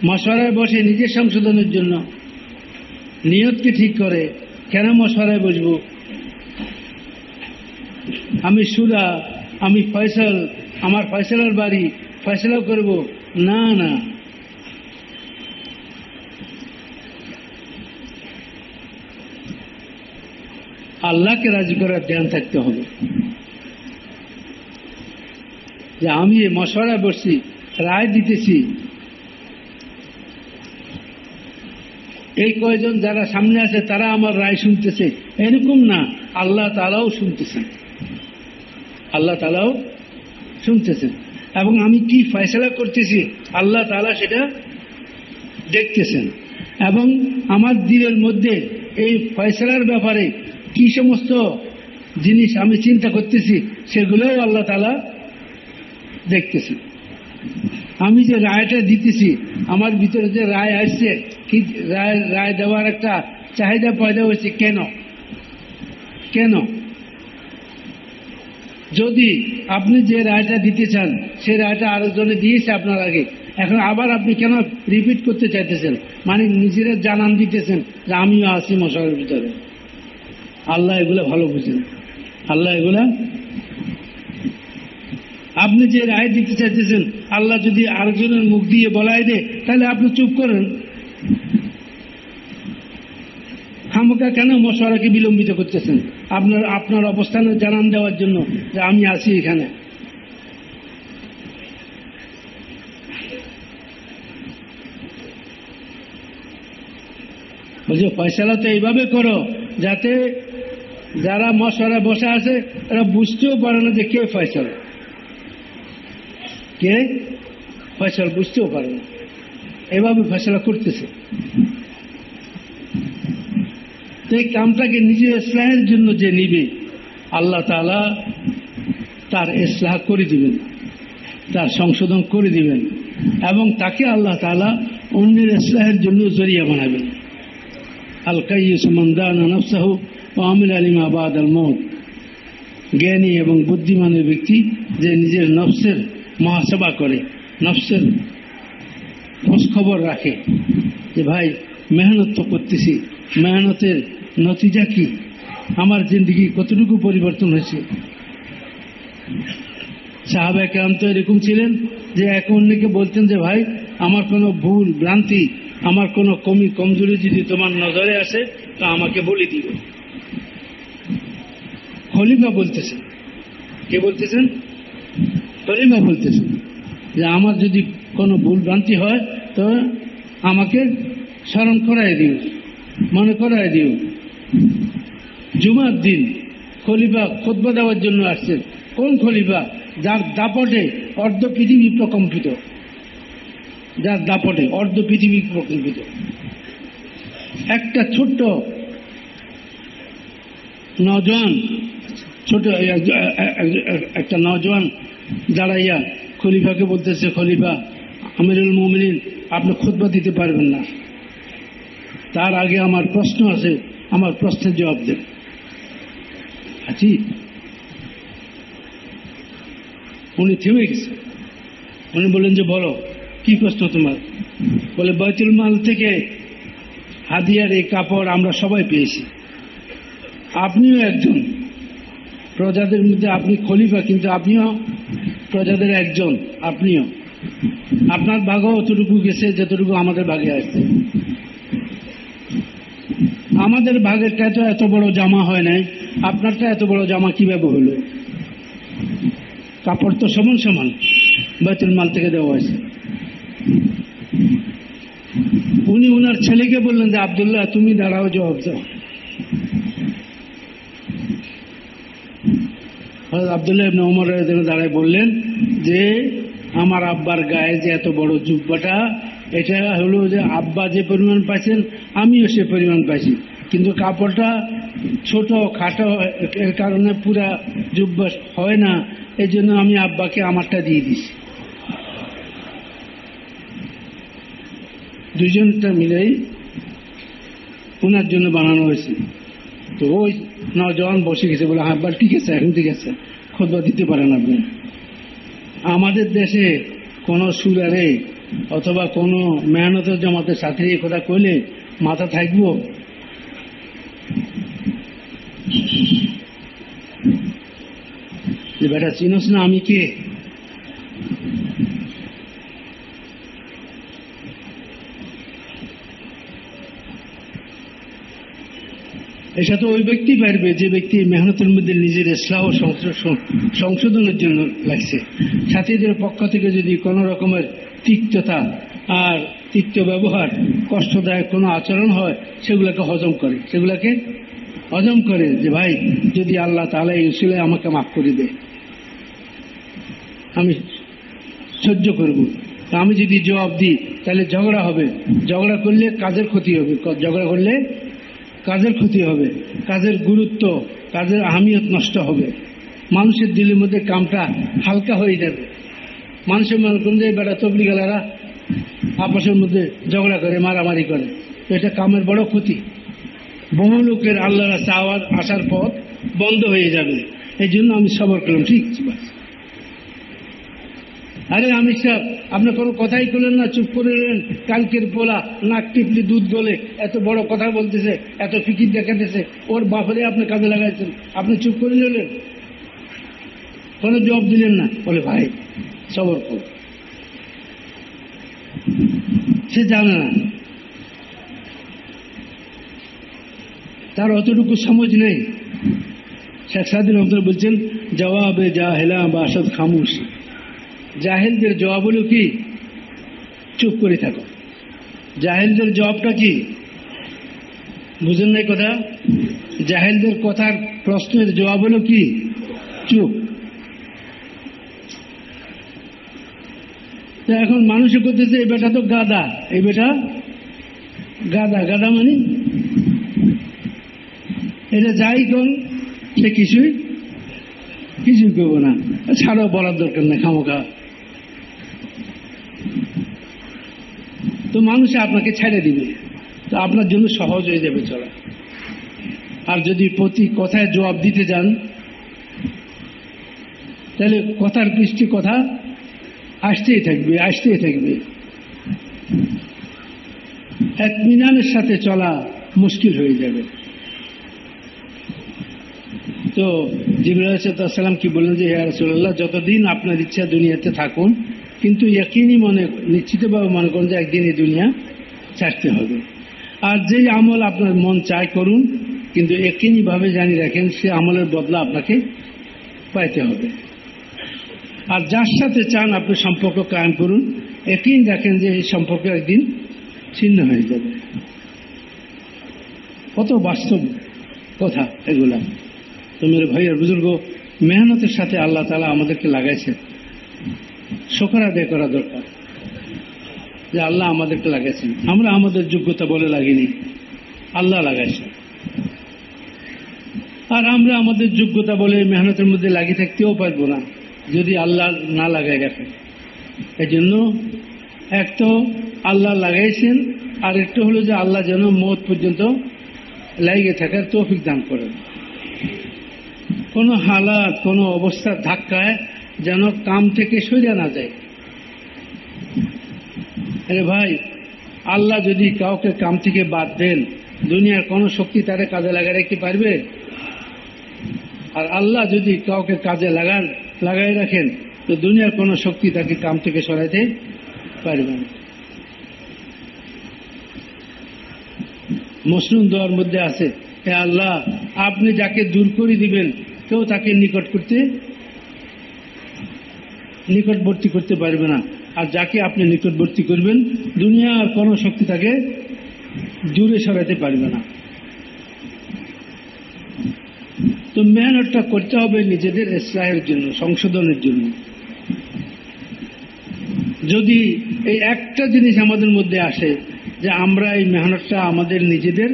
মশওয়ারায় বসে নিজের সংশোধনের জন্য নিয়তকে ঠিক করে, কেন মশওয়ারায় বসবো? আমি সুরা, আমি ফয়সাল, আমার ফয়সালার বাড়ি, ফয়সালা করব না। না, আল্লাহকে রাজি করার ধ্যান থাকতে হবে যে আমি মশওয়ারায় বসছি, রায় দিতেছি, এই কয়জন যারা সামনে আছে তারা আমার রায় শুনতেছে, এরকম না, আল্লাহ তাআলাও শুনতেছেন, আল্লাহ তাআলাও শুনতেছেন, এবং আমি কি ফয়সালা করতেছি আল্লাহ তাআলা সেটা দেখতেছেন, এবং আমার দিলের মধ্যে এই ফয়সালার ব্যাপারে কি সমস্ত জিনিস আমি চিন্তা করতেছি সেগুলোও আল্লাহ তাআলা দেখতেছেন। আমি যে রায়টা দিতেছি, আমার ভিতরে যে রায় আসছে, কি রায় দেওয়ার একটা চাহিদা পয়দা হয়েছে, কেন? যদি আপনি যে রায়টা দিতে চান সে রায়টা আরেকজনে দিয়েছে আপনার আগে, এখন আবার আপনি কেন রিপিট করতে চাইতেছেন? মানে নিজেরা জানান দিতেছেন যে আমিও আছি মশালার ভিতরে। আল্লাহ এগুলো ভালো বুঝেন, আল্লাহ এগুলা, আপনি যে রায় দিতে চাইতেছেন আল্লাহ যদি আরেকজনের মুখ দিয়ে বলাই দেয় তাহলে আপনি চুপ করেন। খামোকা কেন মশওয়ারাকে বিলম্বিত করতেছেন আপনার অবস্থানে জানান দেওয়ার জন্য যে আমি আছি এখানে? বুঝছো, ফয়সালা তো এইভাবে করো যাতে যারা মশওয়ারা বসে আছে তারা বুঝতেও পারে না যে কে ফয়সালা, কে ফয়সালা বুঝতেও পারে না, এভাবে ফয়সালা করতেছে। তো এই কামটাকে নিজের ইসলাহের জন্য যে নিবে আল্লাহ তাআলা তার ইসলাহ করে দিবেন, তার সংশোধন করে দিবেন, এবং তাকে আল্লাহ তাআলা অন্যের ইসলাহের জন্য জরিয়া বানাবেন। আল কাইয়িস মান দানা নাফসাহু ওয়া আমিলা লিমা বাদাল মউত, জ্ঞানী এবং বুদ্ধিমানের ব্যক্তি যে নিজের নফসের মুহাসাবা করে, নফসের খোঁজ খবর রাখে যে ভাই মেহনত তো করতেছি, মেহনতের নতিজা কি, আমার জিন্দেগি কতটুকু পরিবর্তন হয়েছে। সাহাবায়ে কেরাম তো এরকম ছিলেন যে এক অন্যকে বলতেন যে ভাই আমার কোনো ভুল ভ্রান্তি, আমার কোনো কমি কমজোরি যদি তোমার নজরে আসে তা আমাকে বলে দিও। খলিফা বলতেছেন, কে বলতেছেন? খলিফা বলতেছেন যে আমার যদি কোনো ভুল ভ্রান্তি হয় তো আমাকে স্মরণ করাই দিও, মনে করাই দিও। জুমার দিন খলিফা খুতবা দেওয়ার জন্য আসছেন। কোন খলিফা? যার দাপটে অর্ধ পৃথিবী প্রকম্পিত, যার দাপটে অর্ধ পৃথিবী প্রকম্পিত। একটা ছোট্ট নওজোয়ান, একটা নওজোয়ান দাঁড়াইয়া খলিফাকে বলতেছে, খলিফা আমিরুল মুমিনিন আপনি খুতবা দিতে পারবেন না, তার আগে আমার প্রশ্ন আছে, আমার প্রশ্নের জবাব দেন। আছি, উনি থেমে গেছে। উনি বললেন যে বলো কি প্রশ্ন তোমার? বলে বাইতুল মাল থেকে হাদিয়ার এই কাপড় আমরা সবাই পেয়েছি, আপনিও একজন প্রজাদের মধ্যে, আপনি খলিফা কিন্তু আপনিও প্রজাদের একজন, আপনিও, আপনার ভাগও অতটুকু গেছে যতটুকু আমাদের ভাগে আসছে। আমাদের ভাগেরটা তো এত বড় জামা হয় নাই, আপনারটা এত বড় জামা কিভাবে হলো? কাপড় তো সমান সমান বাইতুল মাল থেকে দেওয়া হয়েছে। উনি ওনার ছেলেকে বললেন যে আব্দুল্লাহ তুমি দাঁড়াও, জবাব দাও। আব্দুল্লাহ ইবনে ওমর দাঁড়ায় বললেন যে আমার আব্বার গায়ে যে এত বড় জুব্বাটা, এটা হলো যে আব্বা যে পরিমাণ পাইছেন আমিও সে পরিমাণ পাইছি, কিন্তু কাপড়টা ছোট খাটো এর কারণে পুরা জুব্বা হয় না, এই জন্য আমি আব্বাকে আমারটা দিয়ে দিছি। দুজনটা মিলেই ওনার জন্য বানানো হয়েছে। তো ওই নওজওয়ান বসে গেছে, বলে আব্বা ঠিক আছে, এখন ঠিক আছে, খুতবা দিতে পারেন আপনি। আমাদের দেশে কোন সুরারে অথবা কোনো মেহনতের জমাতের সাথে এই কথা কইলে মাথা থাকবো? যে বেটা চিনোস না আমি কে? এটা তো ওই ব্যক্তি পারবে যে ব্যক্তি মেহনতের মধ্যে নিজের ইসলাহ ও সংশোধনের জন্য লাগছে। সাথীদের পক্ষ থেকে যদি কোনো রকমের তিক্ততা আর তিক্ত ব্যবহার, কষ্টদায়ক কোনো আচরণ হয়, সেগুলোকে হজম করে যে ভাই যদি আল্লাহ তাআলা এই উসিলায় আমাকে মাফ করে দেয়, আমি সহ্য করব। আমি যদি জবাব দিই তাহলে ঝগড়া হবে, ঝগড়া করলে কাজের ক্ষতি হবে, ঝগড়া করলে কাজের ক্ষতি হবে, কাজের গুরুত্ব, কাজের আহমিয়ত নষ্ট হবে, মানুষের দিলের মধ্যে কামটা হালকা হয়ে যাবে। মানুষের মনে করেন যে বেটা তবলিগালারা আপসের মধ্যে ঝগড়া করে, মারামারি করে, এটা কামের বড় ক্ষতি। বহু লোকের আল্লাহর রাস্তা আসার পথ বন্ধ হয়ে যাবে। এই জন্য আমি সবর করলাম, ঠিক আছে। আরে আমি সাহেব, আপনি কোনো কথাই করলেন না, চুপ করে রইলেন। কালকের পোলা নাক টিপলি দুধ গলে এত বড় কথা বলতেছে, এত ফিকির দেখাতেছে, ওর বাপরে আপনি কাজে লাগাইছেন, আপনি চুপ করে রইলেন, কোনো জবাব দিলেন না। বলে ভাই সবর কর, সে জানে না, তার অতটুকু সমঝ নেই। শেখ সাদী রহমতুল্লাহ বলছেন, জবাবে জাহেলা বাসাদ খামুশ। জাহেলদের জবাব হলো কি? চুপ করে থাকো। জাহেলদের জবাবটা কি? বুঝেন নাই কথা? জাহেলদের কথার প্রশ্নের জবাব হলো কি? চুপ। এখন মানুষে করতেছে এই বেটা তো গাদা, এই বেটা গাদা। গাদা মানে এটা যাই কোন সে কিছুই করবো না, ছাড়াও বলার দরকার নেই খামোখা। তো মানুষে আপনাকে ছেড়ে দিবে, তো আপনার জন্য সহজ হয়ে যাবে চলা। আর যদি প্রতি কথায় জবাব দিতে যান তাহলে কথার পৃষ্ঠে কথা আসতেই থাকবে। ইত্মিনানের সাথে চলা মুশকিল হয়ে যাবে। তো জিবরাইল আলাইহিস সালাম কি বললেন যে, হে রাসূলুল্লাহ, যতদিন আপনার ইচ্ছা দুনিয়াতে থাকুন, কিন্তু ইয়াকিনি নিশ্চিতভাবে মনে করুন যে একদিন এই দুনিয়া ছাড়তে হবে। আর যেই আমল আপনার মন চায় করুন, কিন্তু ইয়াকিনি ভাবে জানিয়ে রাখেন সে আমলের বদলা আপনাকে পাইতে হবে। আর যার সাথে চান আপনি সম্পর্ক কায়েম করুন, ইয়াকিন রাখেন যে এই সম্পর্ক একদিন ছিন্ন হয়ে যাবে। কত বাস্তব কথা এগুলা। তো মেরে ভাই আর বুজুর্গ, মেহনতের সাথে আল্লাহ তাআলা আমাদেরকে লাগাইছে, শুকর আদায় করা দরকার যে আল্লাহ আমাদেরকে লাগাইছেন। আমরা আমাদের যোগ্যতা বলে লাগিনি, আল্লাহ লাগাইছেন। আর আমরা আমাদের যোগ্যতা বলে মেহনতের মধ্যে লাগিয়ে থাকতেও পারবো না যদি আল্লাহ না লাগাই রাখেন। এই জন্য এক তো আল্লাহ লাগাইছেন, আর একটা হলো যে আল্লাহ যেন মওত পর্যন্ত লাগিয়ে থাকার তৌফিক দান করেন। কোনো হালাত, কোনো অবস্থার ধাক্কায় যেন কাম থেকে সরে না যায়। আরে ভাই, আল্লাহ যদি কাউকে কাম থেকে বাদ দেন, দুনিয়ার কোনো শক্তি তারে কাজে লাগাই রাখতে পারবে? আর আল্লাহ যদি কাউকে কাজে লাগাই রাখেন, তো দুনিয়ার কোনো শক্তি তাকে কাম থেকে সরাইতে পারবে না। মসনুন দোয়ার মধ্যে আছে, হে আল্লাহ, আপনি যাকে দূর করে দিবেন কেউ তাকে নিকটবর্তী করতে পারবে না, আর যাকে আপনি নিকটবর্তী করবেন দুনিয়ার কোনো শক্তি তাকে দূরে সরাতে পারবে না। তো মেহনতটা করতে হবে নিজেদের ইসলাহের জন্য, সংশোধনের জন্য। যদি এই একটা জিনিস আমাদের মধ্যে আসে যে আমরা এই মেহনতটা আমাদের নিজেদের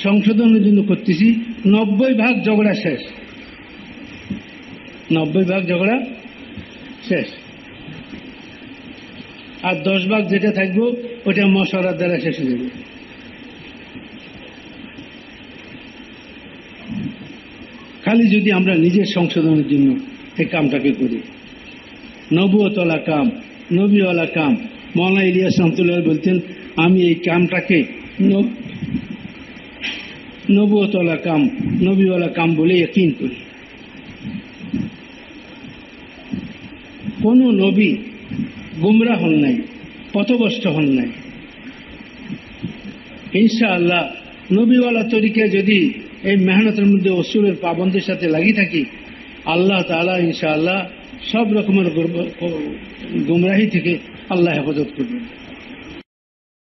সংশোধনের জন্য করতেছি, 90% ঝগড়া শেষ। 90% ঝগড়া শেষ। আর 10% যেটা থাকবো ওটা মশওয়ারার দ্বারা শেষ হয়ে যাবে। খালি যদি আমরা নিজের সংশোধনের জন্য এই কামটাকে করি। নবুয়তলা কাম, নবীওয়ালা কাম। মৌলানা ইলিয়াস রহমতুল্লাহ বলতেন, আমি এই কামটাকে নবুয়তওয়ালা কাম, নবীওয়ালা কাম বলে ইয়াকিন করি। কোন নবী গুমরা হন নাই, পথভ্রষ্ট হন নাই। ইনশাআল্লাহ নবীওয়ালা তরিকে যদি এই মেহনতের মধ্যে অসুরের পাবন্দের সাথে লাগিয়ে থাকি, আল্লাহ তাআলা ইনশাআল্লাহ সব রকমের গুমরাহি থেকে আল্লাহ হেফাজত করবেন।